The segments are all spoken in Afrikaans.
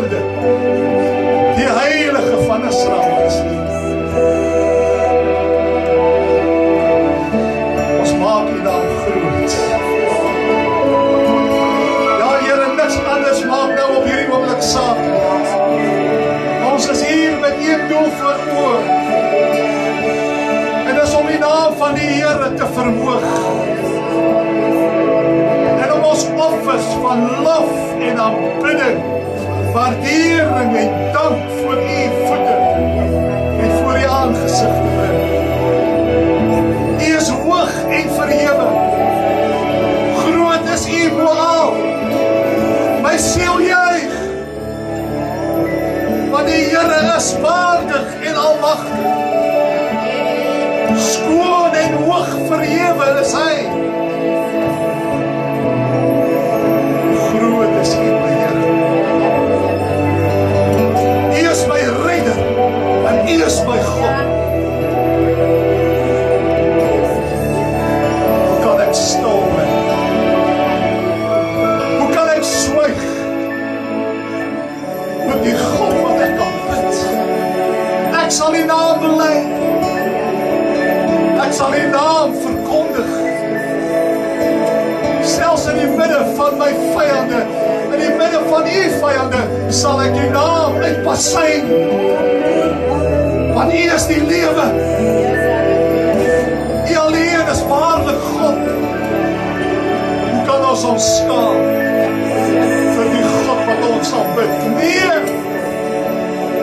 lewende, die heilige van Israel is. Ons maak U naam groot. Ja, Here, niks anders maak nou op hierdie oomblik saak. Ons is hier met een doel voor oë. En dis om die naam van die Here te verhoog. En om ons offers van lof en aanbidding, waardering en dank voor U voete en voor U aangesig te bring. U is hoog en verhewe. Groot is U bo al. My siel juig, want die Here is waardig en almagtig. Skoon en hoog verhewe is Hy. Groot is U, my Here. U is my redder en U is my God. Hoe kan ek stil wees? Hoe kan ek swyg met die God wat ek kan bid? Ek sal U naam bely. Ek sal U naam verkondig. Selfs in die midde van my vyande, in die midde van U vyande, sal ek U naam uitpasyn. Want U is die lewe. U alleen is waarlik God. Hoe kan ons ons skaam vir die God wat ons sal bid? Nee,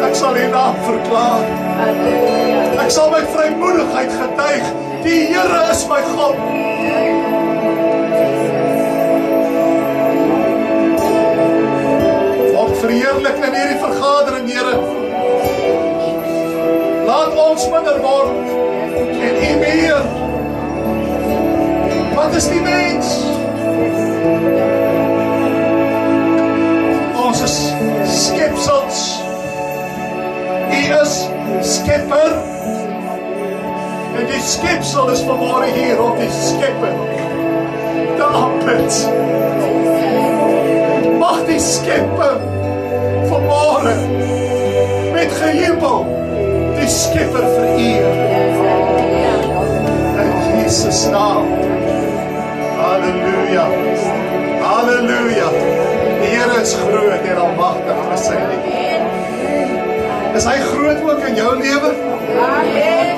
ek sal U naam verklaar. Ek sal met vrymoedigheid getuig, die Here is my God. Word verheerlik in hierdie vergadering, Here. Laat ons minder word en U meer. Wat is die mens? Ons is skepsels. U is skepper. En die skepsel is vanmôre hier op die skepper te aanbid. Mag die skepper vanmôre met gejubel die skepper vereer. In Jesus naam. Halleluja. Halleluja. Die Here is groot en almagtig vir sy liefde. Is Hy groot ook in jou lewe? Amen.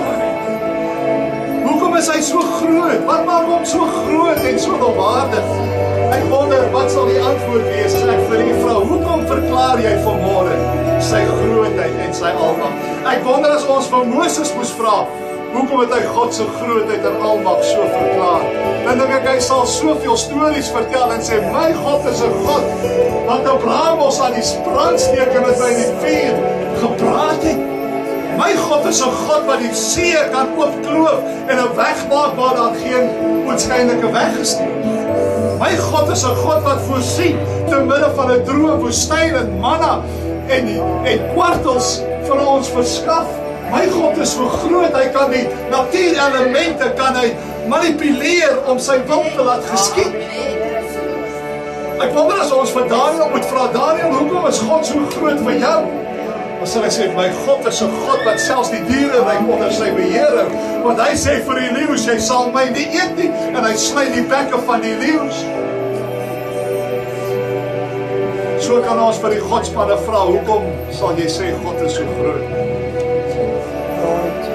Hoekom is Hy so groot? Wat maak hom so groot en so waardig? Ek wonder, wat sal die antwoord wees as ek vir U vra, hoekom verklaar jy vanmôre sy grootheid en sy almag? Ek wonder as ons van Moses moes vra, hoekom het hy God se grootheid en almag so verklaar? Dan dink ek hy sal soveel stories vertel en sê, my God is 'n God wat Abraham ons aan die brandsteke met by die vuur gepraat het. My God is 'n God wat die see kan oopkloof en 'n weg maak waar daar geen oënskynlike weg is nie. My God is 'n God wat voorsien te midde van 'n droë woestyn en manna en kwartels vir ons verskaf. My God is so groot, Hy kan die natuurelemente kan Hy manipuleer om sy wil te laat geskied. Ek wonder as ons vir Daniel moet vra, Daniel, hoekom is God so groot vir jou? Dan sal hy sê, my God is 'n God wat selfs die diere ryk onder sy beheer hou. Want Hy sê vir die leeu's, jy sal my nie eet nie, en Hy sny die bekke van die leeu's. So kan ons vir die godspanne vra, hoekom sal jy sê God is so groot?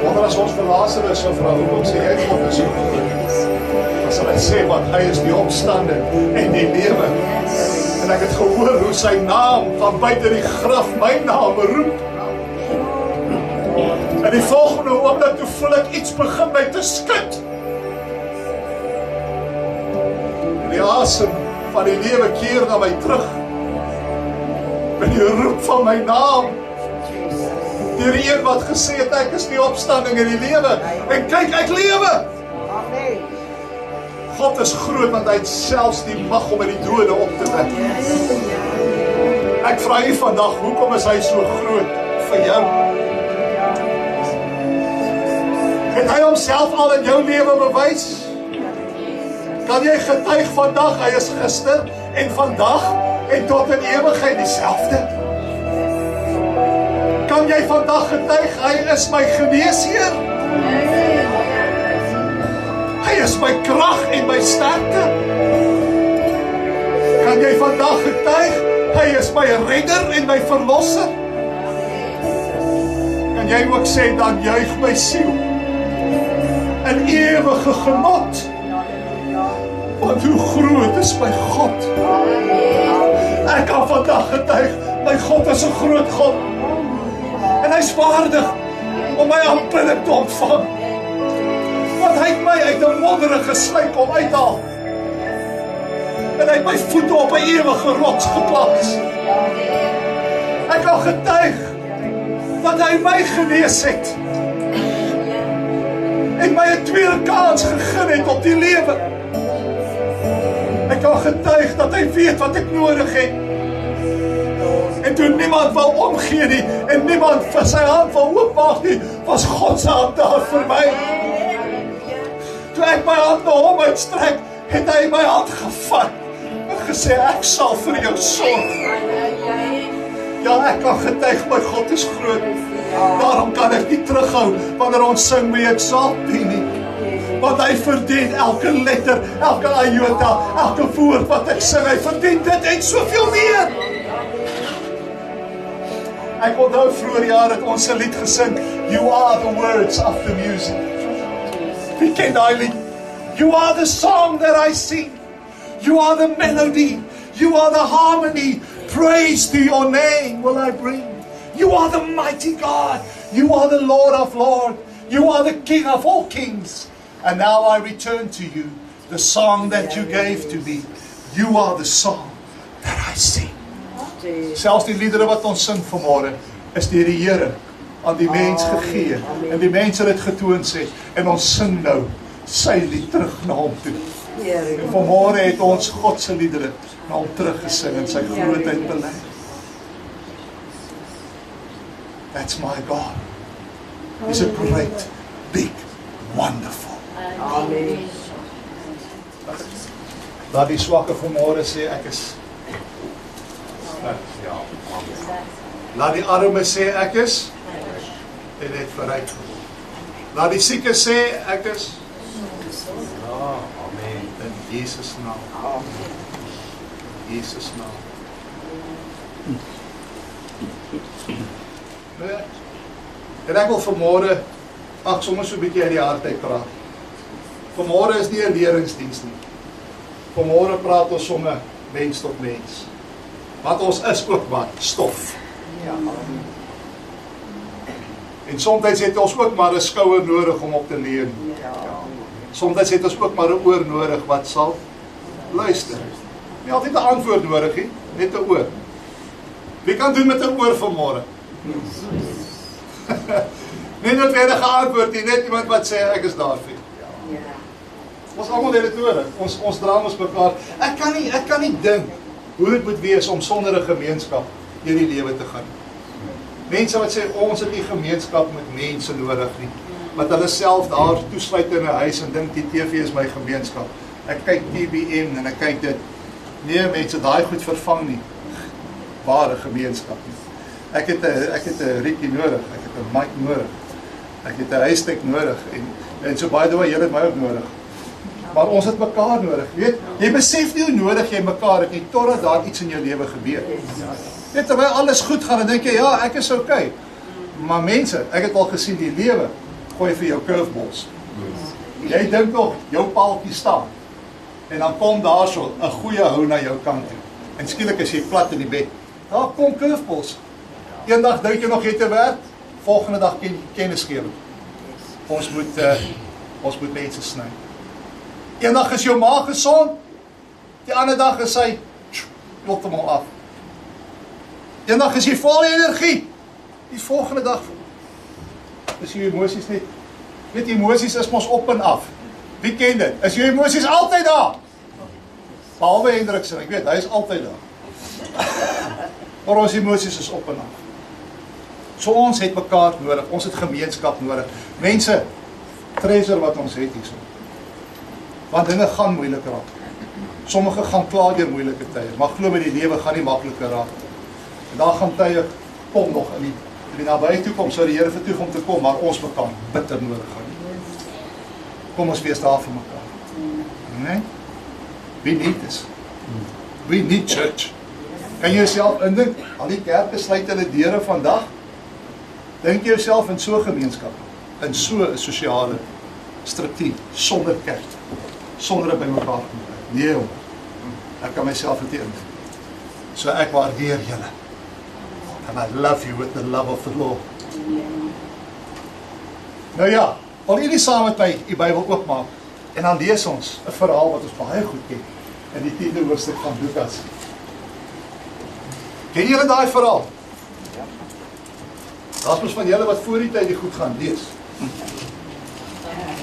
Wanneer as ons vir Lazarus sou vra, hoekom sê jy God is so groot? Dan sal hy sê, want Hy is die opstanding en die lewe. En ek het gehoor hoe sy naam van buite die graf my naam roep. En die volgende oomblik toe voel ek iets begin my te skud. En die asem van die lewe keer na my terug. En die roep van my naam. Deur die een wat gesê het, ek is die opstanding en die lewe. En kyk, ek lewe. God is groot, want Hy het selfs die mag om uit die dode op te wek. Ek vra U vandag, hoekom is Hy so groot vir jou? Het Hy homself al in jou lewe bewys? Kan jy getuig vandag, Hy is gister en vandag en tot in ewigheid dieselfde? Kan jy vandag getuig, hy is my geneesheer? Hy is my krag en my sterkte. Kan jy vandag getuig, hy is my redder en my verlosser? Kan jy ook sê, dan juig my siel in ewige genot, want hoe groot is my God? Ek kan vandag getuig, my God is 'n groot God, en hy is waardig om my aanbidding te ontvang, want hy het my uit 'n modderige sluikom uithaal, en hy het my voete op 'n ewige rots geplaas. Ek kan getuig dat hy my genees het, en my 'n tweede kans gegee het op die lewe. Ek kan getuig dat hy weet wat ek nodig het. En toe niemand wou omgee nie, en niemand vir sy hand wou oopmaak nie, was God se hand daar vir my. Toe ek my hand na hom uitstrek, het hy my hand gevat en gesê, ek sal vir jou sorg. Ja, ek kan getuig, my God is groot. Daarom kan ek nie terughou wanneer ons sing, wie ek sal dien nie. Want hy verdien elke letter, elke iota, elke woord wat ek sing, hy verdien dit en soveel meer. Ek onthou vroeër jaar het ons 'n lied gesing, You are the words of the music. Wie ken daai lied? You are the song that I sing. You are the melody. You are the harmony. Praise to your name will I bring. You are the mighty God. You are the Lord of lords. You are the King of all kings. And now I return to you, the song that you gave to me. You are the song that I sing. Selfs die liedere wat ons sing vanmôre, is deur die Here aan die mens gegee. En die mense het dit getoon sê, en ons sing nou sy lied terug na hom toe. En vanmôre het ons God se liedere na hom teruggesing en sy grootheid bely. That's my God. He's a great, big, wonderful. Amen. Laat die swakke vanmôre sê, ek is. Laat die arme sê, ek is. En het verryk. Laat die sieke sê, ek is. Ja, amen. In Jesus naam. Jesus naam. En ek wil vanmôre, sommer so 'n bietjie uit die hart uit praat. Vanmôre is nie 'n leringsdiens nie. Vanmôre praat ons sommer mens tot mens. Want ons is ook wat? Stof. Ja. En soms het ons ook maar 'n skouer nodig om op te leun. Ja. Soms het ons ook maar 'n oor nodig wat sal luister. Nie altyd 'n antwoord nodig nie, net 'n oor. Wie kan doen met 'n oor vanmôre? Nie noodwendige antwoord nie, net iemand wat sê ek is daar vir jou. Ja. Ons almal het dit nodig. Ons dra ons mekaar. Ek kan nie dink hoe dit moet wees om sonder 'n gemeenskap deur die lewe te gaan. Mense wat sê ons het nie gemeenskap met mense nodig nie, wat hulle self daar toesluit in 'n huis en dink die TV is my gemeenskap. Ek kyk TBN en ek kyk dit. Nee mense, daai goed vervang nie ware gemeenskap nie. Ek het 'n Rikkie nodig, ek het 'n Mike nodig. Ek het 'n huistek nodig en so by the way, julle het my ook nodig. Maar ons het mekaar nodig, weet? Jy besef nie hoe nodig jy mekaar het nie totdat daar iets in jou lewe gebeur. Net terwyl alles goed gaan, dan dink jy ja, ek is okay. Maar mense, ek het al gesien die lewe gooi vir jou curveballs. Jy dink nog jou paaltjie staan. En dan kom daar so 'n goeie hou na jou kant toe. En skielik is jy plat in die bed. Daar kom curveballs. Eendag dink jy nog jy te werk, volgende dag kennisgewing. Ons moet mense sny. Eendag is jou maag gesond, die ander dag is hy heeltemal af. Eendag is jy vol energie, die volgende dag is jou emosies net. Weet emosies is mos op en af. Wie ken dit? Is jou emosies altyd daar? Behalwe Hendriksen, ek weet, hy is altyd daar. Maar ons emosies is op en af. So ons het mekaar nodig, ons het gemeenskap nodig. Mense, treasure wat ons het hierso. Want dinge gaan moeilik raak. Sommige gaan klaar deur moeilike tye, maar glo my die lewe gaan nie makliker raak. En daar gaan tye kom nog in in die nabye toekoms sou die Here vertoef om te kom, maar ons mekaar bitter nodig gaan. Kom ons wees daar vir mekaar. Nee? We need this. We need church. Kan jy jouself indink, al die kerke sluit hulle deure vandag? Dink jy jouself in so 'n gemeenskap, in so 'n sosiale struktuur, sonder kerk, sonder 'n bymekaar kom? Nee, jong. Ek kan myself dit indink. So ek waardeer julle. And I love you with the love of the Lord. Nou ja, wil julle saam met my die Bybel oopmaak en dan lees ons 'n verhaal wat ons baie goed ken in die 10de hoofstuk van Lukas. Ken julle daai verhaal? Ja. Daar's mos van julle wat voor die tyd die goed gaan lees.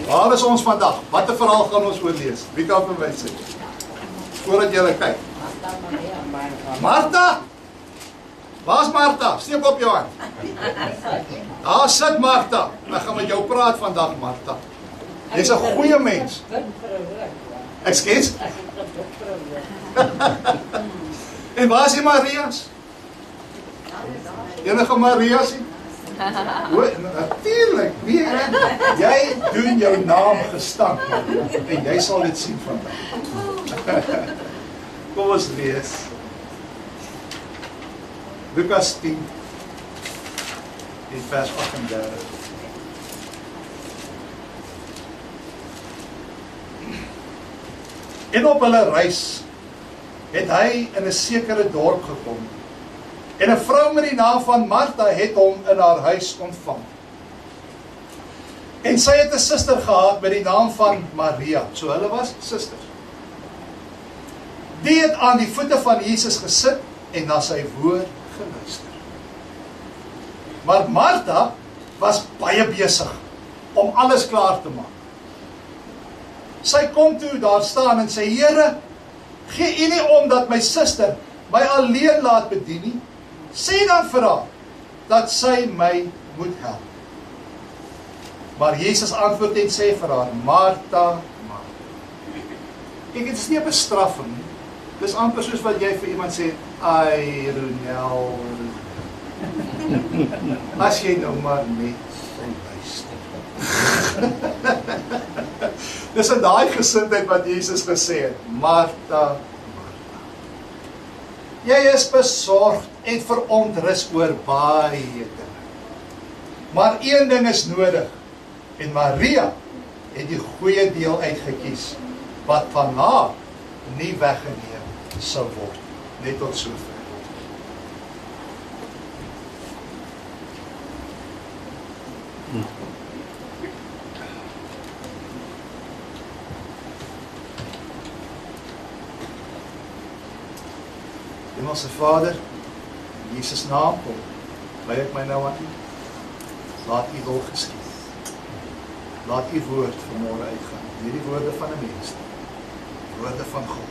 Waar is ons vandag? Watter verhaal gaan ons oor lees? Wie kan vir my sê? Voordat julle kyk. Martha? Waar's Martha? Steek op jou hand. Daar sit Martha. Ek gaan met jou praat vandag, Martha. Jy's 'n goeie mens. Ekskuus? En waar is die Marias? Enige Marias? Natuurlijk. Jy doen jou naam gestank, en jy sal dit sien vandag. Kom ons lees. Lukas 10, in vers 38. En op hulle reis het hy in 'n sekere dorp gekom. En 'n vrou met die naam van Martha het hom in haar huis ontvang. En sy het 'n suster gehad met die naam van Maria. So hulle was susters. Die het aan die voete van Jesus gesit en na sy woord geluister. Maar Martha was baie besig om alles klaar te maak. Sy kom toe daar staan en sê, Here, gee U nie om dat my suster my alleen laat bedien nie? Sê dan vir haar, dat sy my moet help. Maar Jesus antwoord en sê vir haar, Martha, Martha. Kyk, dit is nie 'n bestraffing nie. Dit is amper soos wat jy vir iemand sê, ai, Ronel, as jy nou maar net luister. Dis in daai gesindheid wat Jesus gesê het, Martha, jy is besorgd en verontrus oor baie dinge. Maar een ding is nodig, en Maria het die goeie deel uitgekies, wat van haar nie weggeneem sou word. Net tot sover. Hemelse Vader, in Jesus naam kom, by ek my nou aan U. Laat U wil geskied. Laat U woord vanmôre uitgaan. Nie die woorde van 'n mens nie. Die woorde van God.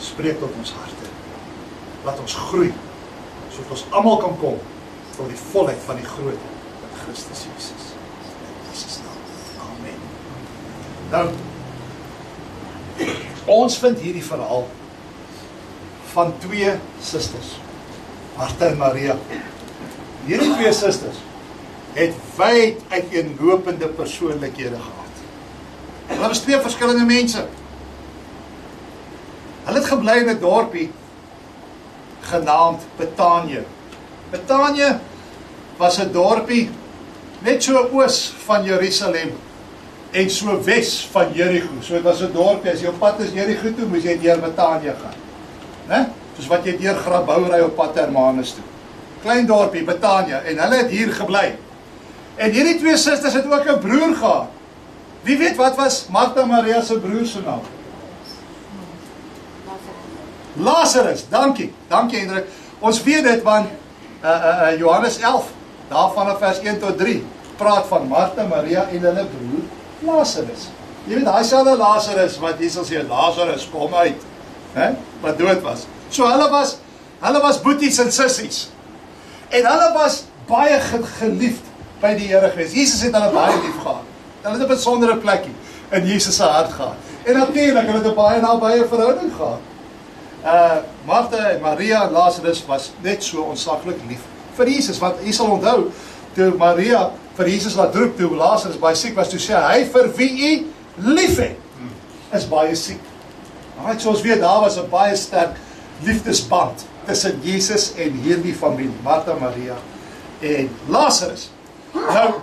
Spreek tot ons harte. Laat ons groei, sodat ons almal kan kom tot die volheid van die grootte van Christus Jesus. In Jesus naam. Amen. Nou, ons vind hierdie verhaal van twee susters, Martha en Maria. Hierdie twee susters het wyd uiteenlopende persoonlikhede gehad. Hulle was twee verskillende mense. Hulle het gebly in 'n dorpie genaamd Betanië. Betanië was 'n dorpie net so oos van Jerusalem en so wes van Jericho. So dit was 'n dorpie, as jy op pad is Jericho toe, moes jy deur Betanië gaan. Né? Soos wat jy deur Grabouw ry op pad Hermanus toe. Klein dorpie, Betanië, en hulle het hier gebly. En hierdie twee susters het ook 'n broer gehad. Wie weet wat was Martha en Maria se broer se naam? Lazarus, dankie Hendrik. Ons weet dit want Johannes 11, daarvan in vers 1 tot 3, praat van Martha, Maria en hulle broer Lazarus. Jy weet, daai selfde Lazarus wat Jesus sê, Lazarus, kom uit, wat dood was. So hulle was boeties en sissies. En hulle was baie geliefd by die Here gewees. Jesus het hulle baie lief gehad. Hulle het 'n besondere plekkie in Jesus se hart gehad. En natuurlik, hulle het 'n baie nabye verhouding gehad. Martha en Maria en Lazarus was net so ontsaglik lief vir Jesus, want jy sal onthou, toe Maria vir Jesus laat roep, toe Lazarus baie siek was, toe sê hy, vir wie u lief het, is baie siek. Alright, soos weet, daar was 'n baie sterk liefdesband tussen Jesus en hierdie familie, Martha, Maria en Lazarus. Nou,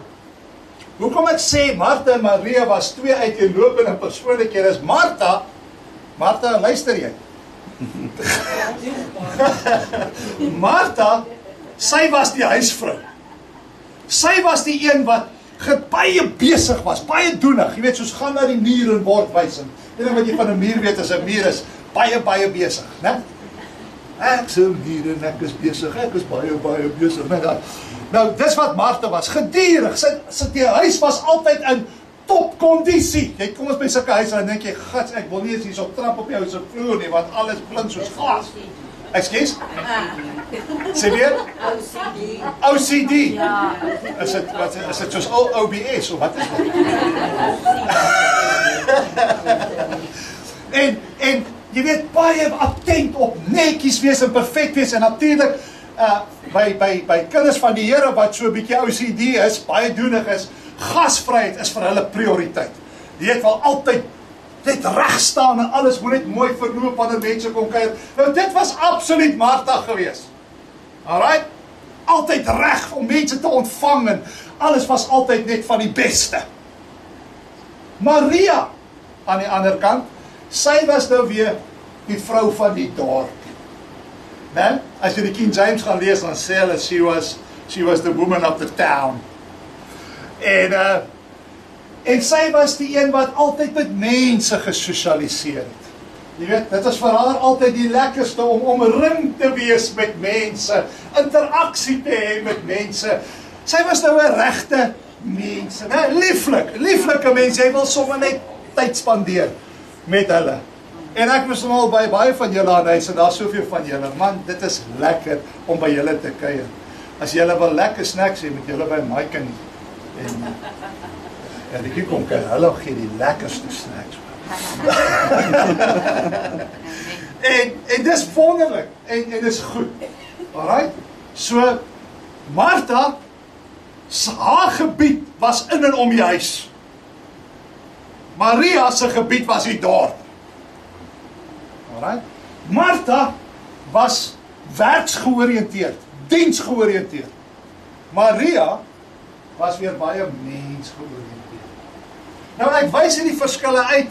hoekom ek sê Martha en Maria was twee uiteenlopende persoonlikhede, is Martha, luister jy? Martha, sy was die huisvrou. Sy was die een wat baie besig was, baie doenig. Jy weet, soos gaan na die muur en word wysend. En wat jy van 'n muur weet, as 'n muur is baie besig, né? Ek is 'n muur en ek is besig. Ek is baie besig. Nou, dis wat Martha was, geduldig. Die huis was altyd in topkondisie. Jy kom ons by sulke huise en dan dink jy, gats, ek wil nie eens hier so trap op jou se vloer nie, want alles blink soos glas. Ekskuus? Sê weer? OCD. Ja. Is dit soos OBS of wat is dit? en jy weet, baie attent op netjies wees en perfek wees, en natuurlik by kinders van die Here wat so 'n bietjie OCD is, baie doenig is, gasvryheid is vir hulle prioriteit. Die het wel altyd net reg staan en alles moet net mooi verloop wanneer mense kom kuier. Nou dit was absoluut Martha gewees. Alright? Altyd reg om mense te ontvang en alles was altyd net van die beste. Maria, aan die ander kant, sy was nou weer die vrou van die dorp. Nee? As jy die King James gaan lees, dan sê hulle, she was the woman of the town. En sy was die een wat altyd met mense gesosialiseer het. Jy weet, dit was vir haar altyd die lekkerste om omring te wees met mense, interaksie te hê met mense. Sy was nou 'n regte mens, lieflike mens, jy wil sommer net tyd spandeer met hulle. En ek was al by baie van julle aan huis, en daar is soveel van julle, man, dit is lekker om by julle te kuier. As julle wil lekker snacks hê, moet julle by Mike en die kom kuier, hulle gee die lekkerste snacks. en dis wonderlik, en dis goed. Alright? So, Martha, haar gebied was in en om die huis. Maria se gebied was die dorp. Alright? Martha was werksgeoriënteerd, diensgeoriënteerd. Maria was weer baie mensgeoriënteerd. Nou ek wys hierdie verskille uit,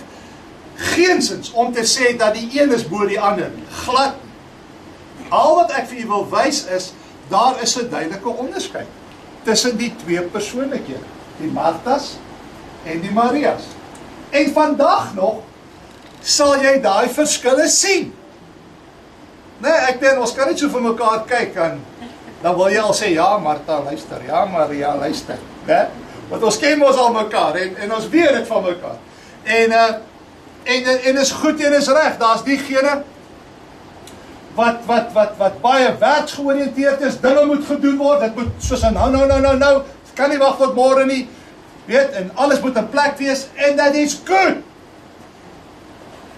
geensins om te sê dat die een is bo die ander, glad nie. Al wat ek vir julle wil wys is, daar is 'n duidelike onderskeid tussen die twee persoonlikhede, die Marthas en die Marias. En vandag nog sal jy daai verskille sien. Nee, ek dink ons kan net so vir mekaar kyk en dan wil jy al sê, ja Martha, luister, ja Maria, luister. Nee? Want ons ken ons al mekaar en ons weet dit van mekaar. En is goed en is reg, daar's diegene wat baie werksgeoriënteerd is, dinge moet gedoen word, dit moet soos nou, kan nie wag tot môre nie, weet, en alles moet in plek wees, en that is good.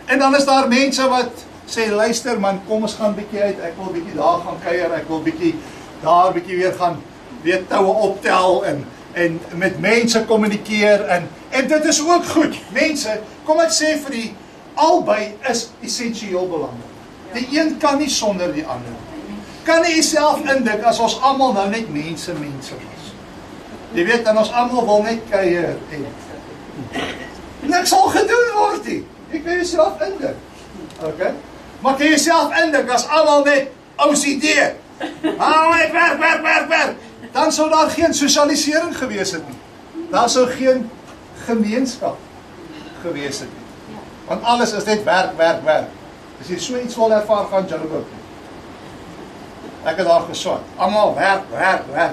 En dan is daar mense wat sê, luister man, kom ons gaan bietjie uit, ek wil bietjie daar gaan kuier, ek wil bietjie daar bietjie weer gaan, weet, toue optel, en met mense kommunikeer, en dit is ook goed. Mense, kom ek sê vir die, albei is essensieel belangrik. Die een kan nie sonder die ander. Kan nie jouself indink as ons almal nou net mense was. Jy weet, en ons almal wil net kuier en niks sal gedoen word nie. Ek kan jouself indink. Okay? Maar kan jouself indink as almal net OCD. Net werk. Dan sou daar geen sosialisering gewees het nie. Daar sou geen gemeenskap gewees het nie. Want alles is net werk. As jy so iets wil ervaar, gaan Joburg. Ek het daar geswat. Almal werk.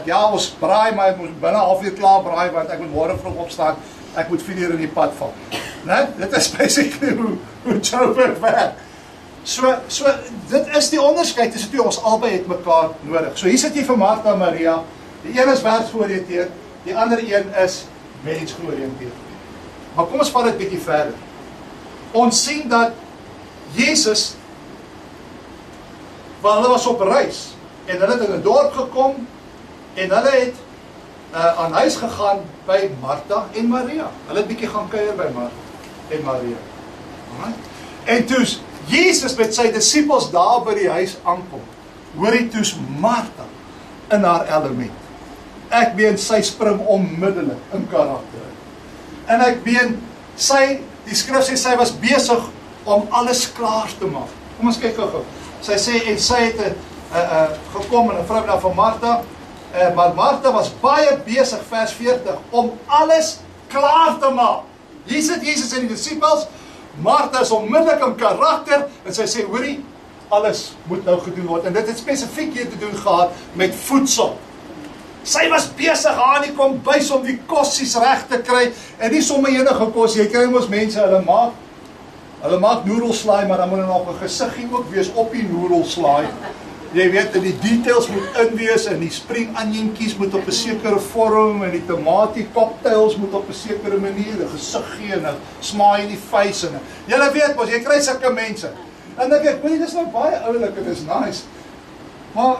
Ja, ons braai, maar ek moet binne 'n halfuur klaar braai, want ek moet môre vroeg opstaan. Ek moet 4 uur in die pad val. Né? Dit is basically hoe Joburg werk. So dit is die onderskeid tussen twee, ons albei het mekaar nodig. So hier sit jy vir Martha en Maria. Die een is werksgeoriënteerd, die ander een is mensgeoriënteerd. Maar kom ons vat dit bietjie verder. Ons sien dat Jesus, want hulle was op reis, en hulle het in 'n dorp gekom, En hulle het aan huis gegaan by Martha en Maria. Hulle het bietjie gaan kuier by Martha en Maria. En toes Jesus met sy disippels daar by die huis aankom, hoor hy toes Martha in haar element. Ek meen, sy spring onmiddellik in karakter. En ek meen, die skrif sê, sy was besig om alles klaar te maak. Kom ons kyk gou. Sy sê, en sy het gekom en 'n vrou daar van Martha, maar Martha was baie besig, vers 40, om alles klaar te maak. Hier sit Jesus en die disippels, Martha is onmiddellik in karakter, en sy sê, hoorie, alles moet nou gedoen word, en dit het spesifiek hier te doen gehad met voedsel. Sy was besig aan die kombuis om die kossies reg te kry, en nie sommer enige kos, jy kry mos mense, hulle maak noedelslaai, maar dan moet er nog 'n gesiggie ook wees op die noedelslaai. Jy weet, die details moet inwees, en die spring onientjies moet op 'n sekere vorm, en die tomatie cocktails moet op 'n sekere manier, 'n gesiggie, en 'n smile in die face, en julle weet mos, jy kry sulke mense. En dan ek, dit is nou baie oulik, dit is nice. Maar,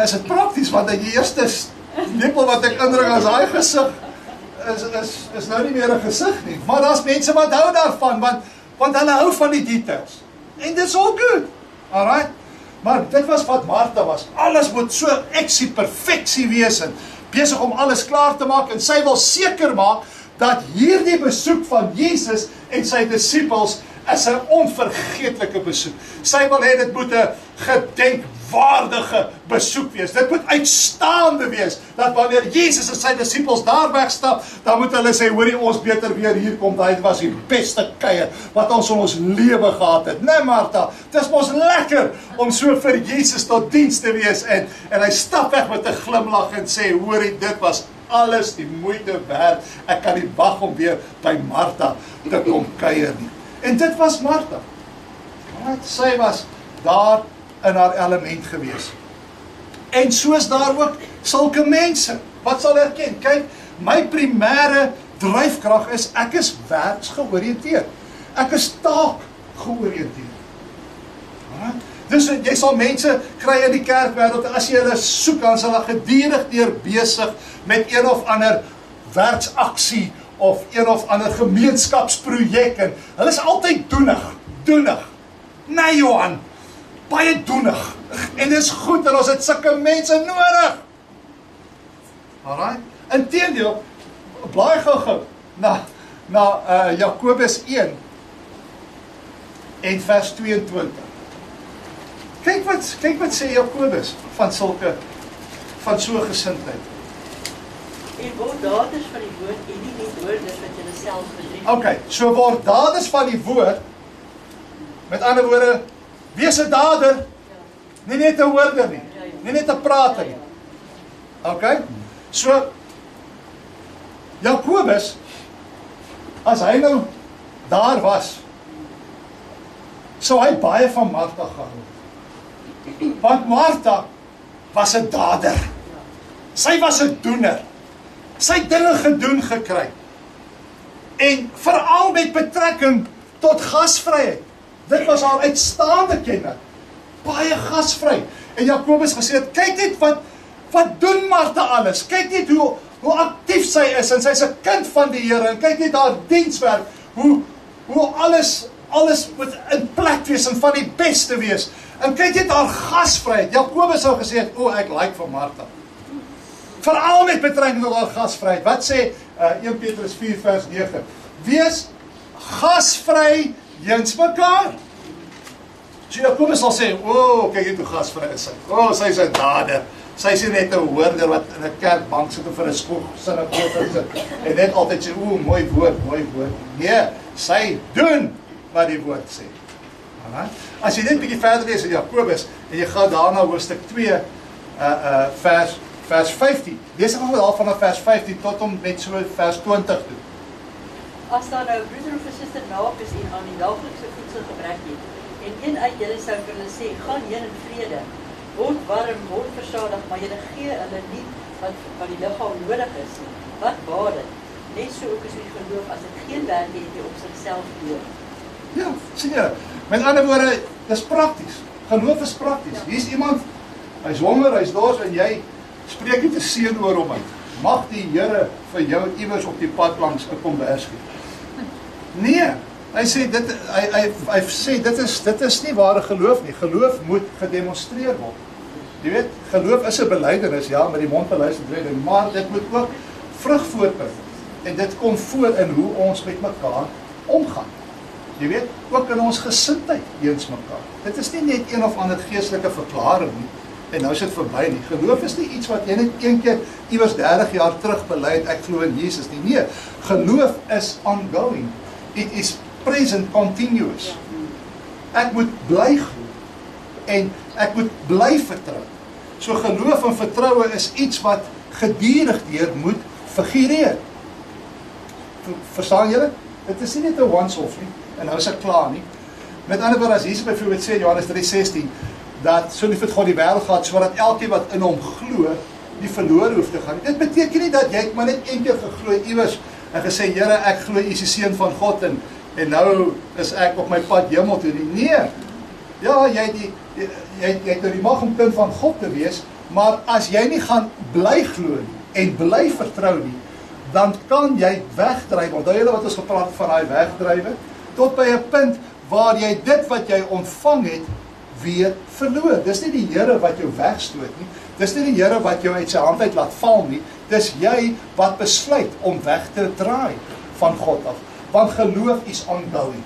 is dit prakties, want die eerste lepel wat ek indruk as daai gesig, is nou nie meer 'n gesig nie. Maar daar's mense wat hou daarvan, want hulle hou van die details. En dit is all good. Alright? Maar dit was wat Martha was. Alles moet so perfeksie wees en besig om alles klaar te maak, en sy wil seker maak dat hierdie besoek van Jesus en sy disippels is 'n onvergeetlike besoek. Sy wil hê dit moet 'n gedenkwaardige besoek wees. Dit moet uitstaande wees, dat wanneer Jesus en sy disippels daar wegstap, dan moet hulle sê, hoorie, ons beter weer hier kom, dit was die beste kuier wat ons in ons lewe gehad het. Nee, Martha, dit is ons lekker om so vir Jesus tot diens te wees, en hy stap weg met 'n glimlag en sê, hoorie, dit was alles die moeite werd, ek kan nie wag om weer by Martha te kom kuier nie. En dit was Martha. Sy was daar in haar element gewees. En soos daar ook sulke mense, wat sal erken? Kyk, my primêre dryfkrag is, ek is werksgeoriënteerd. Ek is taakgeoriënteerd. Dus jy sal mense kry in die kerkwêreld, as jy hulle soek, dan is hulle gedurig deur besig met een of ander werksaksie, of een of ander gemeenskapsprojek, en hulle is altyd doenig. Nee, Johan, baie doenig. En dit is goed, en ons het sulke mense nodig. Alright? Inteendeel, blaai gou na Jakobus 1 en vers 22. Kyk wat sê Jakobus van so gesindheid. En word daders van die woord en nie net hoorders wat julle self bedrieg. Okay, so word daders van die woord, met ander woorde, wees 'n dader, nie net 'n hoorder nie, nie net 'n prater nie. Okay, so Jakobus, as hy nou daar was, sou hy baie van Martha gehou. Want Martha was 'n dader. Sy was 'n doener. Sy het dinge gedoen gekry. En veral met betrekking tot gasvryheid. Dit was haar uitstaande kenmerk. Baie gasvry. En Jakobus gesê het, kyk net wat doen Martha alles. Kyk net hoe aktief sy is, en sy's 'n kind van die Here, en kyk net haar dienswerk, hoe alles moet in plek wees en van die beste wees. En kyk net haar gasvryheid. Jakobus sou gesê het, ek like van Martha. Veral met betrekking tot haar gasvryheid. Wat sê 1 Petrus 4 vers 9? Wees gasvry jeens mekaar. So Jakobus sal sê, kyk net hoe gasvry is sy. Sy's 'n dader. Sy's nie net 'n hoorder wat in 'n kerkbank sit of vir 'n sinagoge sit en net altyd sê, mooi woord. Nee, sy doen wat die woord sê. As jy net 'n bietjie verder lees in Jakobus, en jy gaan daarna hoofstuk 2, vers 15. Lees gou daar vanaf vers 15 tot om net so vers 20 toe. As daar nou 'n broeder of 'n suster naak is en aan die daaglikse voedsel gebrek het, en een uit julle sou vir hulle sê, gaan heen in vrede, word warm, word versadig, maar julle gee hulle nie wat die liggaam nodig is nie. Wat baat dit? Net so ook as die geloof, as dit geen werk het jy op sigself doen. Ja, sien jy? Met ander woorde, dis prakties. Geloof is prakties. Hier's iemand, hy's honger, hy's dors, en jy Spreek nie te seën oor hom uit. Mag die Here vir jou iewers op die pad langs 'n kombers gee. Nee, hy sê hy sê dit is nie ware geloof nie. Geloof moet gedemonstreer word. Jy weet, geloof is 'n belydenis, ja, met die mond beluister rede, maar dit moet ook vrug voortbring. En dit kom voor in hoe ons met mekaar omgaan. Jy weet, ook in ons gesindheid teenoor mekaar. Dit is nie net een of ander geestelike verklaring nie, en nou is dit verby nie. Geloof is nie iets wat jy net een keer iewers 30 jaar terug bely het, ek glo in Jesus nie. Nee, geloof is ongoing. It is present, continuous. Ek moet bly glo en ek moet bly vertrou. So geloof en vertroue is iets wat gedurig deur moet figureer. Verstaan julle? Dit is nie net 'n once-off nie, en nou is ek klaar nie. Met ander woorde, as Jesus byvoorbeeld sê in Johannes 3:16, dat so lief het God die wêreld gehad, sodat elkeen wat in hom glo, nie verlore hoef te gaan. Dit beteken nie dat jy maar net een keer geglo iewers en gesê, Here, ek glo U is die seun van God en nou is ek op my pad hemel toe nie. Nee. Ja, jy het nou die mag om kind van God te wees, maar as jy nie gaan bly glo nie en bly vertrou nie, dan kan jy wegdryf. Onthou julle wat ons gepraat van daai wegdrywe, tot by 'n punt waar jy dit wat jy ontvang het weer verloor. Dis nie die Here wat jou wegstoot nie. Dis nie die Here wat jou uit sy hand uit laat val nie. Dis jy wat besluit om weg te draai van God af. Want geloof is ongoing.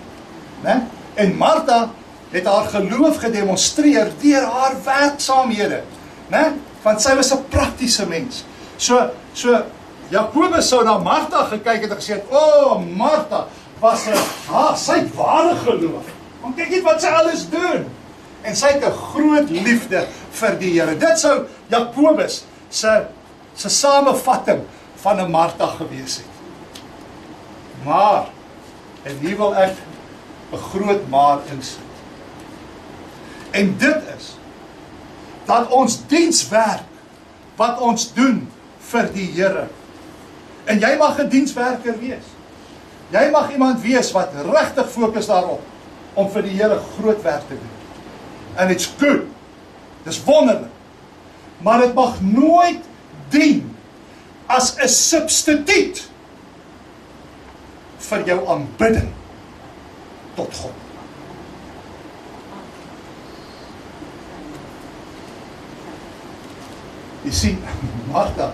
Né? En Martha het haar geloof gedemonstreer deur haar werksaamhede, né? Want sy was 'n praktiese mens. So Jakobus sou na Martha gekyk het en gesê, "O, Martha was sy het ware geloof. Want kyk net wat sy alles doen." En sy het 'n groot liefde vir die Here. Dit sou Jakobus se samevatting van 'n Martha gewees het. Maar, en hier wil ek 'n groot maar insit. En dit is dat ons dienswerk wat ons doen vir die Here. En jy mag 'n dienswerker wees. Jy mag iemand wees wat regtig fokus daarop om vir die Here groot werk te doen. And it's good. Dis wonderlik. Maar dit mag nooit dien as 'n substituut vir jou aanbidding tot God. Jy sien, Martha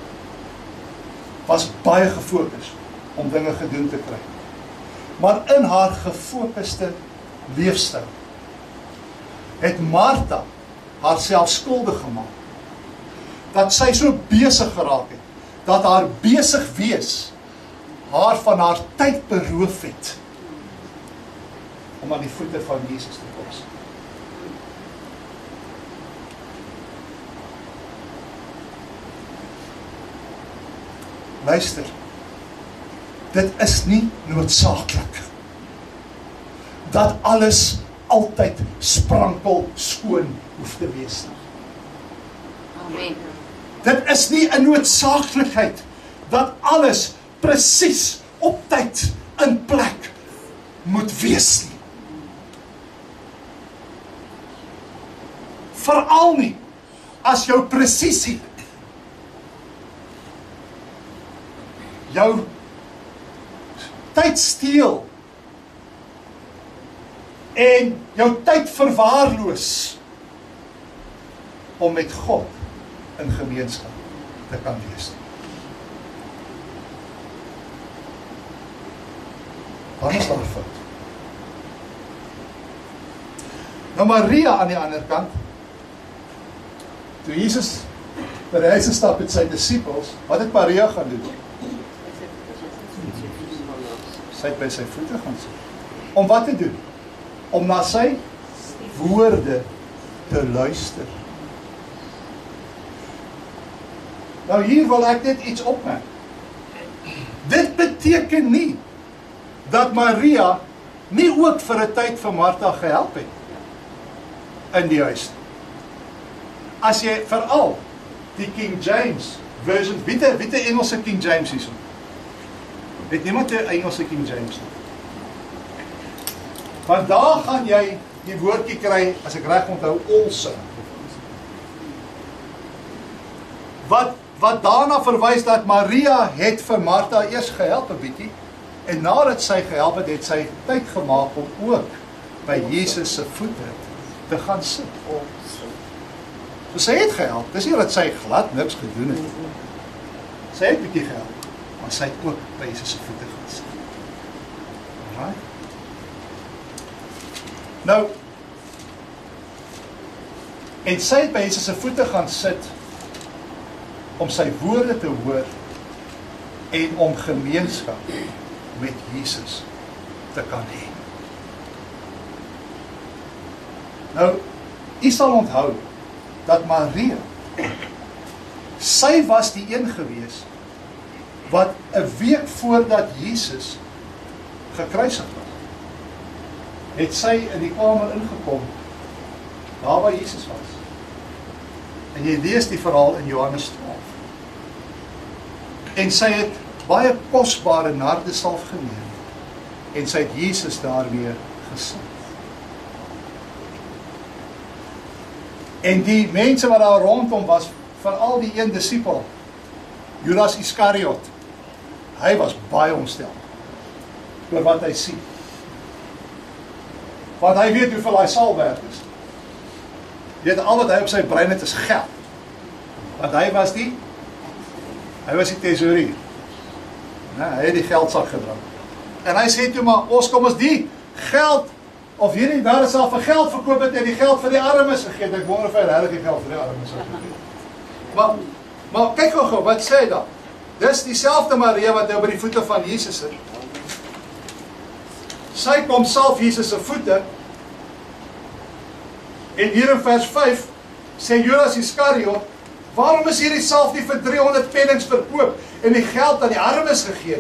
was baie gefokus om dinge gedoen te kry. Maar in haar gefokuste leefstyl het Martha haarself skuldig gemaak. Dat sy so besig geraak het, dat haar besig wees haar van haar tyd beroof het om aan die voete van Jesus te kom. Luister, dit is nie noodsaaklik dat alles altyd sprankel skoon hoef te wees nie. Amen. Dit is nie 'n noodsaaklikheid dat alles presies op tyd in plek moet wees nie. Veral nie as jou presisie jou tyd steel en jou tyd verwaarloos om met God in gemeenskap te kan wees. Wat is daar fout? Nou Maria aan die ander kant, toe Jesus by die huis gestap met sy disippels, wat het Maria gaan doen? Sy het by sy voete gaan sit. Om wat te doen? Om na sy woorde te luister. Nou hier wil ek net iets opmerk. Dit beteken nie dat Maria nie ook vir 'n tyd vir Martha gehelp het in die huis. As jy veral die King James version, wie het Engelse King James hierso? Het niemand 'n Engelse King James nie? Want daar gaan jy die woordjie kry, as ek reg onthou, also. wat daarna verwys dat Maria het vir Martha eers gehelp 'n bietjie, en nadat sy gehelp het, het sy tyd gemaak om ook by Jesus se voete te gaan sit. So sy het gehelp, dis nie dat sy glad niks gedoen het. Sy het bietjie gehelp, maar sy het ook by Jesus se voete gaan sit. Alright? Nou, en sy het by Jesus se voete gaan sit, om sy woorde te hoor, en om gemeenskap met Jesus te kan hê. Nou, u sal onthou, dat Maria, sy was die een gewees, wat 'n week voordat Jesus gekruisig was, het sy in die kamer ingekom, daar waar Jesus was. En jy lees die verhaal in Johannes 12. En sy het baie kosbare nardesalf geneem, en sy het Jesus daarmee gesit. En die mense wat daar rondom was, veral die een disipel, Judas Iskariot, hy was baie ontstel oor wat hy sien. Want hy weet hoeveel hy sal werd is. Weet, al wat hy op sy brein het is geld. Want hy was die tesourier. Hy het die geldsak gedra. En hy sê toe maar, kom ons die geld, of hierdie daar self vir geld verkoop het, en die geld vir die armes gegee. Ek wonder of hy regtig die geld vir die armes gegee. Maar kyk gou, wat sê hy dan? Dis dieselfde Maria wat nou by die voete van Jesus sit. Sy kom self Jesus se voete, en hier in vers 5 sê Judas Iskariot, waarom is hierdie salf nie vir 300 pennings verkoop en die geld aan die armes gegee?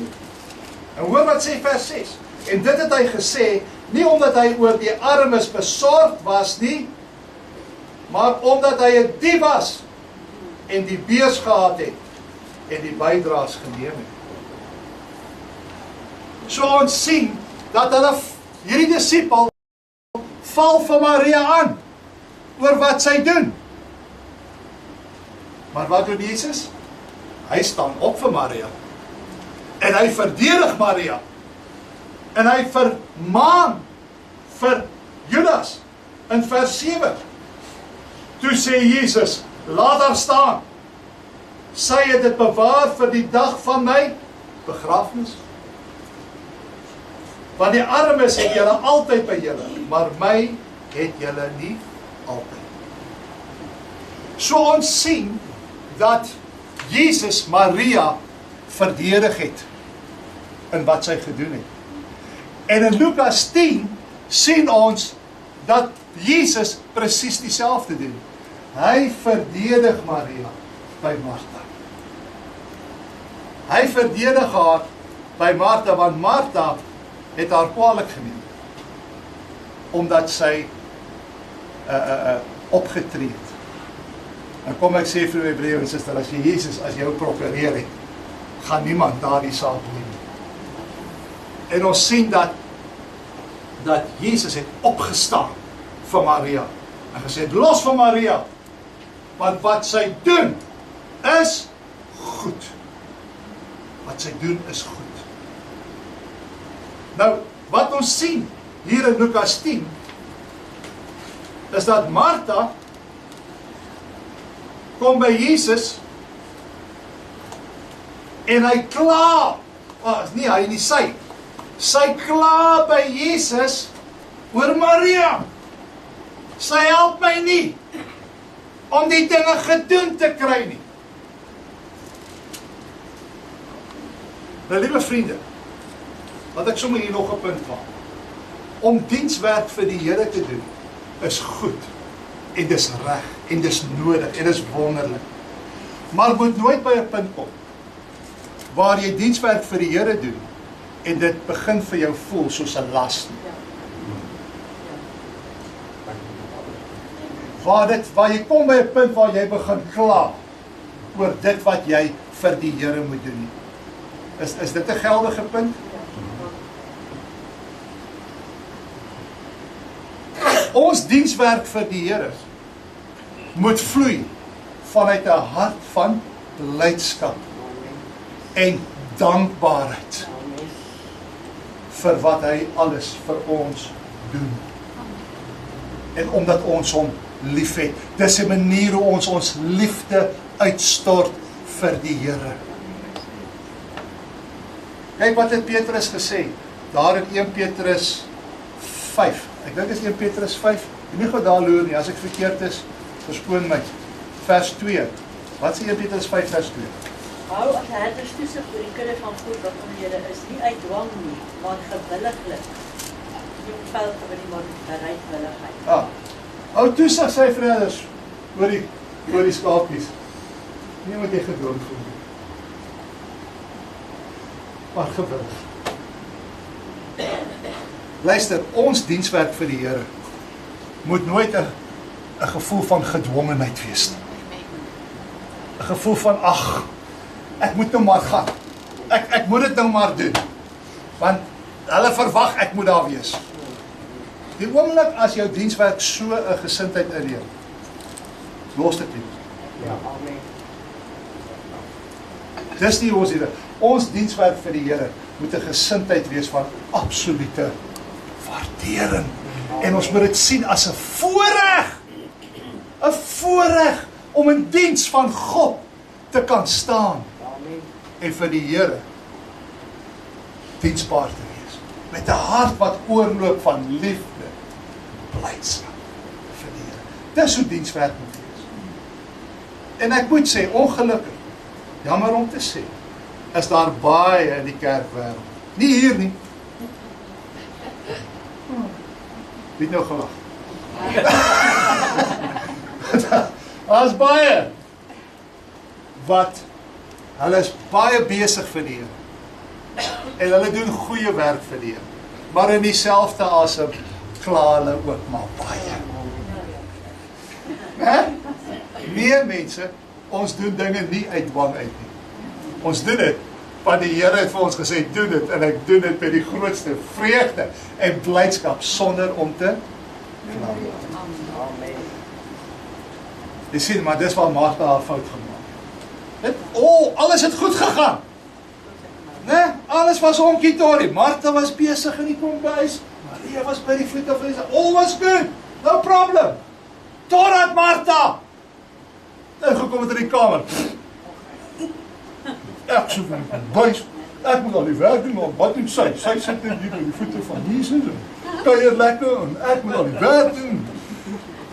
En hoor wat sê vers 6. En dit het hy gesê, nie omdat hy oor die armes besorgd was nie, maar omdat hy 'n dief was en die beurs gehad het en die bydraes geneem het. So ons sien dat hierdie disipel val vir Maria aan oor wat sy doen. Maar wat doen Jesus? Hy staan op vir Maria. En hy verdedig Maria. En hy vermaan vir Judas in vers 7. Toe sê Jesus, laat haar staan. Sy het dit bewaar vir die dag van my begrafnis. Want die armes het julle altyd by julle, maar my het julle nie altyd. So ons sien dat Jesus Maria verdedig het in wat sy gedoen het. En in Lukas 10 sien ons dat Jesus presies dieselfde doen. Hy verdedig Maria by Martha. Hy verdedig haar by Martha, want Martha het haar kwaadlik geneem, omdat sy opgetree het. En kom ek sê vir my broer en suster, as jy Jesus as jou prokureer het, gaan niemand daardie saak doen. En ons sien dat Jesus het opgestaan vir Maria, en gesê, los van Maria, want wat sy doen is goed. Wat sy doen is goed. Nou, wat ons sien hier in Lukas 10, is dat Martha kom by Jesus, en hy kla, nie hy nie, sy kla by Jesus oor Maria. Sy help my nie om die dinge gedoen te kry nie. Nou, liewe vriende, wat ek sommer hier nog 'n punt maak. Om dienswerk vir die Here te doen, is goed, en dis reg, en dis nodig, en dis wonderlik. Maar moet nooit by 'n punt kom, waar jy dienswerk vir die Here doen, en dit begin vir jou voel soos 'n las nie. Waar jy kom by 'n punt waar jy begin kla oor dit wat jy vir die Here moet doen. Is dit 'n geldige punt? Ons dienswerk vir die Here moet vloei vanuit 'n hart van blydskap en dankbaarheid vir wat hy alles vir ons doen. En omdat ons hom liefhet, dis 'n manier hoe ons ons liefde uitstort vir die Here. Kyk wat het Petrus gesê, daar in 1 Petrus 5, ek dink is 1 Petrus 5, ek nie gou daar loer nie, as ek verkeerd is, verskoon my, vers 2, wat sê 1 Petrus 5 vers 2? Hou as herders toesig oor die kudde van God wat onder julle is, nie uit dwang nie, maar gewilliglik. Nie om vuil te word nie, maar bereidwilligheid. Hou toesig sy herders oor die skaapjies. Nie wat jy gedwing voel nie, maar gewillig. Luister, ons dienswerk vir die Here moet nooit 'n gevoel van gedwongenheid wees nie. 'n Gevoel van, ag, ek moet nou maar gaan. Ek moet dit nou maar doen. Want hulle verwag ek moet daar wees. Die oomblik as jou dienswerk so 'n gesindheid inneem, los dit nie. Ja, amen. Dis nie ons hier. Ons dienswerk vir die Here moet 'n gesindheid wees van absolute waardering. En ons moet dit sien as 'n voorreg. 'n Voorreg om in diens van God te kan staan. Amen. En vir die Here diensbaar te wees. Met 'n hart wat oorloop van liefde, blydskap vir die Here. Dis hoe dienswerk moet wees. En ek moet sê, ongelukkig, jammer om te sê, is daar baie in die kerkwêreld. Nie hier nie. Wie het nou gelag? Daar is baie wat hulle is baie besig vir die Here. En hulle doen goeie werk vir die Here. Maar in dieselfde asem kla hulle ook maar baie. Nee mense, ons doen dinge nie uit dwang uit nie. Ons doen dit, want die Here het vir ons gesê, doen dit, en ek doen dit met die grootste vreugde en blydskap, sonder om te kla. Amen. Jy sien, maar dis waar Martha haar fout gemaak het. Alles het goed gegaan. Nee, alles was honky-dory. Martha was besig in die kombuis, Maria was by die voete van Jesus. All was good, no problem. Totdat Martha ingekom het in die kamer. Ek so van die kombuis, ek moet al die werk doen, maar wat doen sy? Sy sit net hier by die voete van Jesus en kuier lekker en ek moet al die werk doen.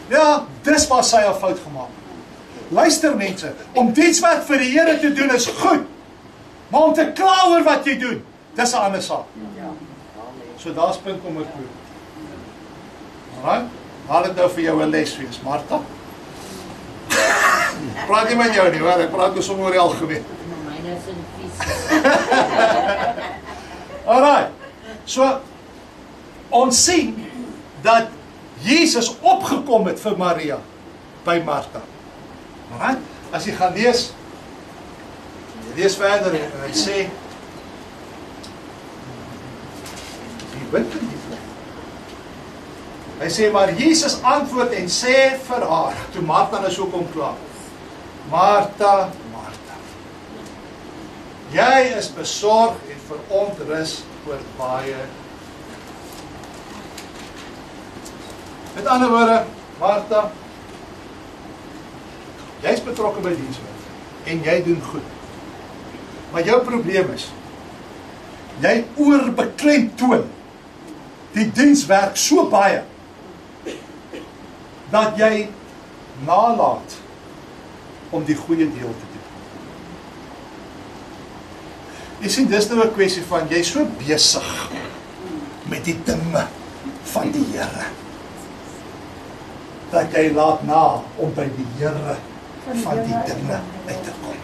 Ja, dis waar sy 'n fout gemaak het. Luister mense, om dienswerk vir die Here te doen is goed, maar om te kla oor wat jy doen, dis 'n ander saak. So daar's punt nommer 2. Alright? Laat dit nou vir jou 'n les wees, Martha. Praat nie met jou nie, hoor, ek praat dus oor die algemeen. Myne is in vies. Alright, so ons sien dat Jesus opgekom het vir Maria by Martha. Alright, as jy gaan lees verder en hy sê, hy sê, maar Jesus antwoord en sê vir haar, toe Martha nou so kom klaar, Martha, Martha, jy is besorg en verontrus oor baie. Met ander woorde, Martha, jy is betrokke by dienswerk en jy doen goed. Maar jou probleem is, jy oorbeklemtoon die dienswerk so baie, dat jy nalaat om die goeie deel te doen. Jy sien, dis nou 'n kwessie van, jy is so besig met die dinge van die Here, dat jy laat na om by die Here van die dinge uit te kom.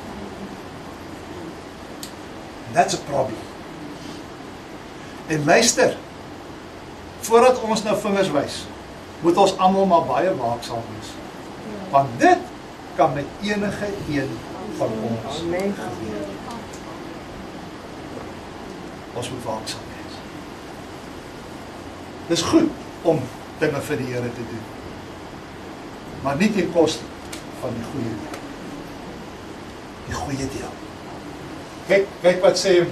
That's a problem. En luister, voordat ons nou vingers wys, moet ons almal maar baie waaksaam wees. Want dit kan met enige een van ons Amen. gebeur. Ons moet waaksaam wees. Dis goed om dinge vir die Here te doen, maar nie ten koste van die goeie ding. die goeie deel. Kyk wat sê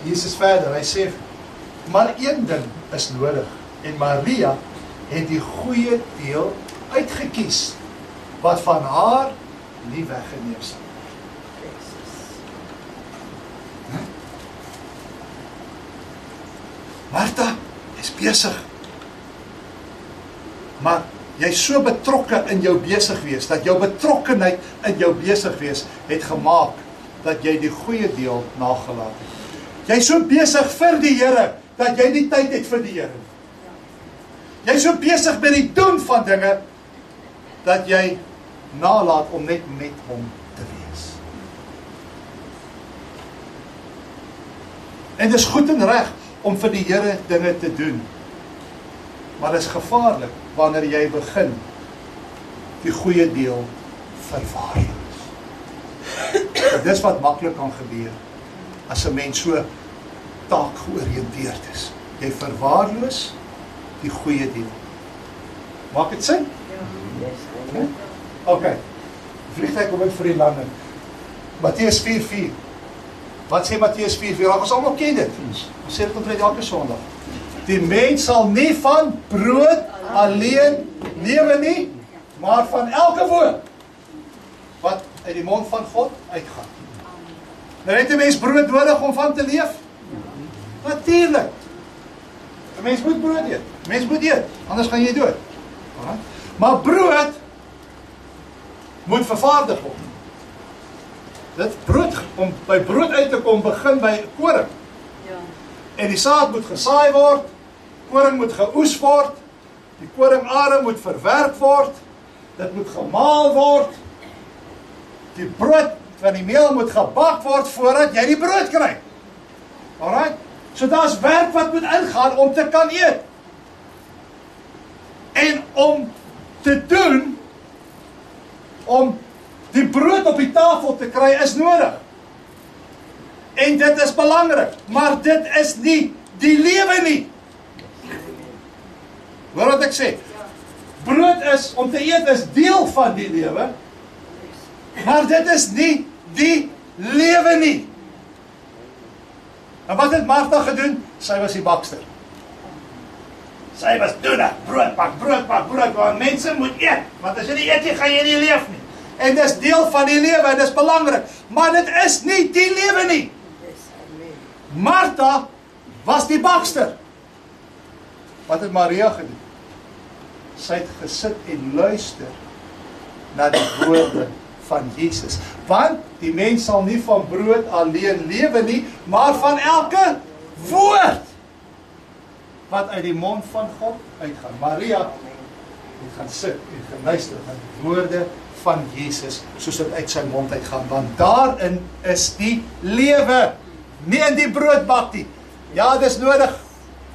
Jesus verder, hy sê, maar een ding is nodig, en Maria het die goeie deel uitgekies, wat van haar nie weggeneem sal. Martha is besig, maar jy is so betrokke in jou besig wees, dat jou betrokkenheid in jou besig wees, het gemaak, dat jy die goeie deel nagelaat het. Jy is so besig vir die Here, dat jy nie tyd het vir die Here. Jy is so besig met die doen van dinge, dat jy nalaat om net met hom te wees. En dit is goed en reg om vir die Here dinge te doen. Maar dit is gevaarlik wanneer jy begin die goeie deel verwaarloos. Dit is wat maklik kan gebeur as 'n mens so taakgeoriënteerd is. Jy verwaarloos die goeie deel. Maak dit sin? Ja. OK. Vliegtuig kom in vir die landing. Matteus 4:4. Wat sê Matteus 4:4? Ons almal ken dit. Ons sê dit omtrent elke Sondag. Die mens sal nie van brood alleen lewe nie, maar van elke woord wat uit die mond van God uitgaan. Nou het 'n mens brood nodig om van te leef? Natuurlik. 'n Mens moet brood eet. 'n Mens moet eet, anders gaan jy dood. Maar brood moet vervaardig word. Om by brood uit te kom, begin by koring. En die saad moet gesaai word, koring moet geoes word, die koringare moet verwerk word, dit moet gemaal word, die brood van die meel moet gebak word voordat jy die brood kry. Alright? So daar's werk wat moet ingaan om te kan eet. En om te doen, om die brood op die tafel te kry is nodig. En dit is belangrik, maar dit is nie die lewe nie. Hoor wat ek sê? Brood is, om te eet is deel van die lewe, maar dit is nie die lewe nie. En wat het Martha gedoen? Sy was die bakster. Sy was doenig, brood pak, want mense moet eet, want as jy nie eet, gaan jy nie leef nie. En dis deel van die lewe, en dis belangrik, maar dit is nie die lewe nie. Martha was die bakster. Wat het Maria gedoen? Sy het gesit en luister na die woorde van Jesus. Want die mens sal nie van brood alleen lewe nie, maar van elke woord wat uit die mond van God uitgaan. Maria het gaan sit en geluister na die woorde van Jesus, soos dit uit sy mond uitgaan, want daarin is die lewe, nie in die broodbak nie. Ja, dis nodig,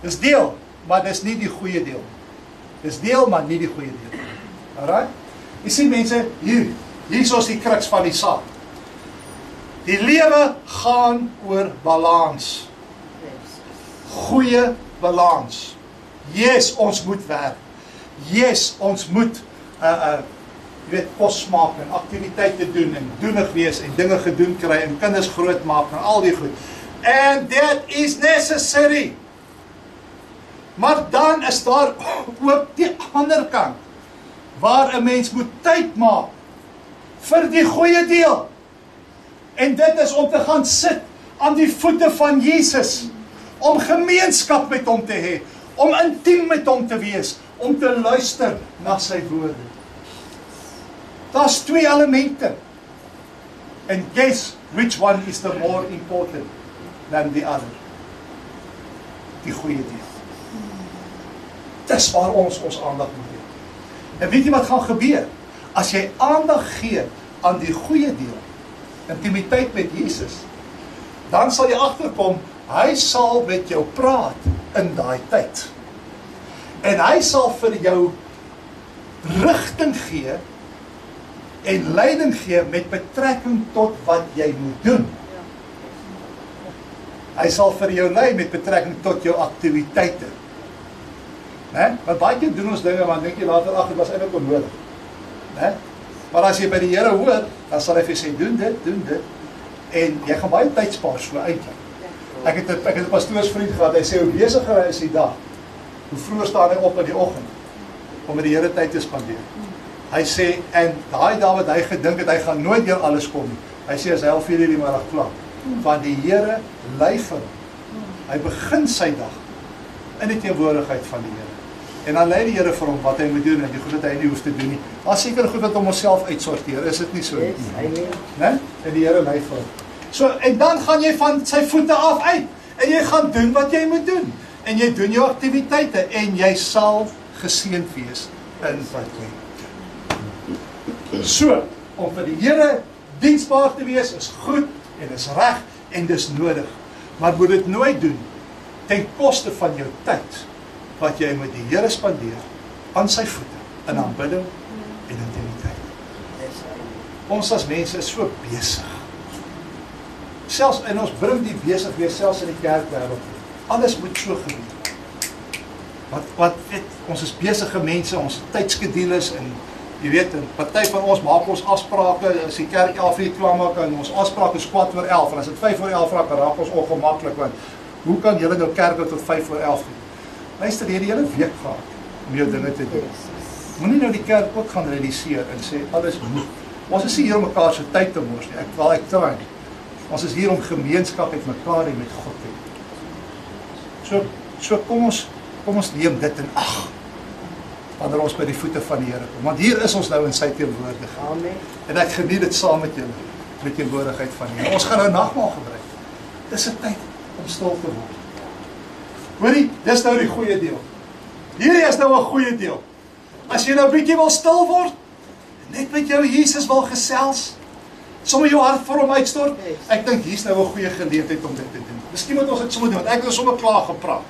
dis deel, maar dis nie die goeie deel. Dis deel, maar nie die goeie deel. Alright? Jy sien mense, hier is ons die kruks van die saak. Die lewe gaan oor balans. Goeie balans. Yes, ons moet werk. Yes, ons moet kos maak en aktiwiteite doen en doenig wees en dinge gedoen kry en kinders groot maak en al die goed. And that is necessary. Maar dan is daar ook die ander kant, waar 'n mens moet tyd maak vir die goeie deel. En dit is om te gaan sit aan die voete van Jesus, om gemeenskap met hom te hê, om intiem met hom te wees, om te luister na sy woorde. Daar's twee elemente. And guess which one is the more important than the other? Die goeie deel. Dis waar ons aandag moet hê. En weet jy wat gaan gebeur? As jy aandag gee aan die goeie deel, intimiteit met Jesus, dan sal jy agterkom, hy sal met jou praat in daai tyd. En hy sal vir jou rigting gee en leiding gee met betrekking tot wat jy moet doen. Hy sal vir jou lei met betrekking tot jou aktiwiteite. Want baie keer doen ons dinge, want dink jy later, ag, dit was eintlik onnodig. Maar as jy by die Here hoor, dan sal hy vir sê, doen dit, En jy gaan baie tyd spaar so eintlik. Ek het 'n pastoorsvriend gehad, hy sê hoe besiger hy is die dag, hoe vroeër staan hy op in die oggend om met die Here tyd te spandeer. Hy sê, en daai dae wat hy gedink het, hy gaan nooit deur alles kom nie. Hy sê, as hy al 4 uur die middag klaar, want die Here lei vir hom. Hy begin sy dag in die teenwoordigheid van die Here. En dan lei die Here vir hom wat hy moet doen, en die goed wat hy nie hoef te doen nie. Daar seker goed wat hom onsself uitsorteer, is dit nie so nie? Né? En die Here lei vir hom. So, en dan gaan jy van sy voete af uit, en jy gaan doen wat jy moet doen. En jy doen jou aktiwiteite, en jy sal geseënd wees in wat jy doen. So, om vir die Here diensbaar te wees, is goed, en is reg, en dis nodig. Maar moet dit nooit doen, ten koste van jou tyd, wat jy met die Here spandeer, aan sy voete, in aanbidding en intimiteit. Ons as mense is so besig. Selfs, en ons bring die besig weer, selfs in die kerkwêreld. Alles moet so gebeur. Wat weet, ons is besige mense, ons tydskedules, en jy weet, en party van ons maak ons afsprake, as die kerk 11 uur klaar maak, en ons afspraak is 11:15, en as dit 5:11 raak ons ongemaklik, want hoe kan julle nou kerk tot 5:11 doen? Luister, jy het die hele week gehad om jou dinge te doen. Moenie nou die kerk ook gaan realiseer en sê, alles moet. Ons is nie hier om mekaar se tyd te mors nie, ek try. Ons is hier om gemeenskap met mekaar en met God te hê. So kom ons neem dit in ag, wanneer ons by die voete van die Here kom. Want hier is ons nou in sy teenwoordigheid. Amen. En ek geniet dit saam met julle, met die teenwoordigheid van die Here. Ons gaan nou nagmaal gebruik. Dis 'n tyd om stil te word. Hoorie, dis nou die goeie deel. Hierdie is nou 'n goeie deel. As jy nou 'n bietjie wil stil word, net met jou Jesus wil gesels, sommer jou hart vir hom uitstort, ek dink hier's nou 'n goeie geleentheid om dit te doen. Miskien moet ons dit sommer doen, want ek het sommer klaar gepraat.